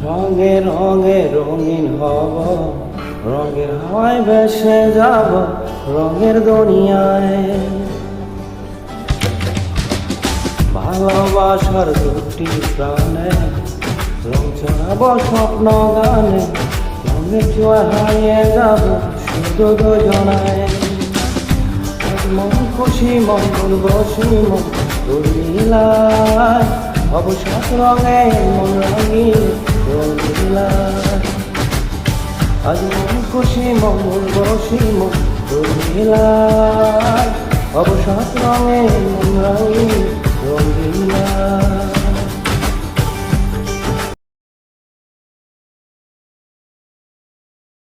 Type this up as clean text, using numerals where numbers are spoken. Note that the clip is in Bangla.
রঙে রঙে রঙিন হব, রঙের হাওয়ায় ভেসে যাব রঙের দুনিয়ায়। ভালোবাসার দুটি প্রাণে রং ছড়াবো স্বপ্ন গানে, রঙের জোয়ার হারিয়ে যাব শুধু দুজনায়। মন খুশি মন বসি মন দুলিলায়, অবসাদ রঙে মন রঙিন রঙিলায়। আজ মন খুশি মন বসি মন দুলিলায়, অবসাদ রঙে মন রঙিন